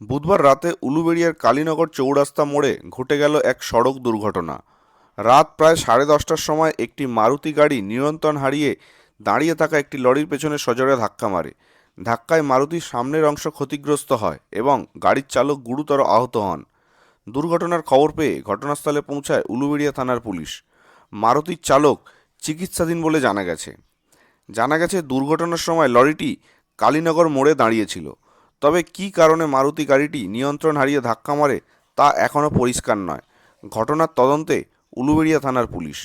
বুধবার রাতে উলুবেড়িয়ার কালীনগর চৌরাস্তা মোড়ে ঘটে গেল এক সড়ক দুর্ঘটনা। রাত প্রায় 10:30টার সময় একটি মারুতি গাড়ি নিয়ন্ত্রণ হারিয়ে দাঁড়িয়ে থাকা একটি লরির পেছনে সজোরে ধাক্কা মারে। ধাক্কায় মারুতির সামনের অংশ ক্ষতিগ্রস্ত হয় এবং গাড়ির চালক গুরুতর আহত হন। দুর্ঘটনার খবর পেয়ে ঘটনাস্থলে পৌঁছায় উলুবেড়িয়া থানার পুলিশ। মারুতির চালক চিকিৎসাধীন বলে জানা গেছে দুর্ঘটনার সময় লরিটি কালীনগর মোড়ে দাঁড়িয়েছিল। তবে কী কারণে মারুতি গাড়িটি নিয়ন্ত্রণ হারিয়ে ধাক্কা মারে তা এখনও পরিষ্কার নয়। ঘটনার তদন্তে উলুবেড়িয়া থানার পুলিশ।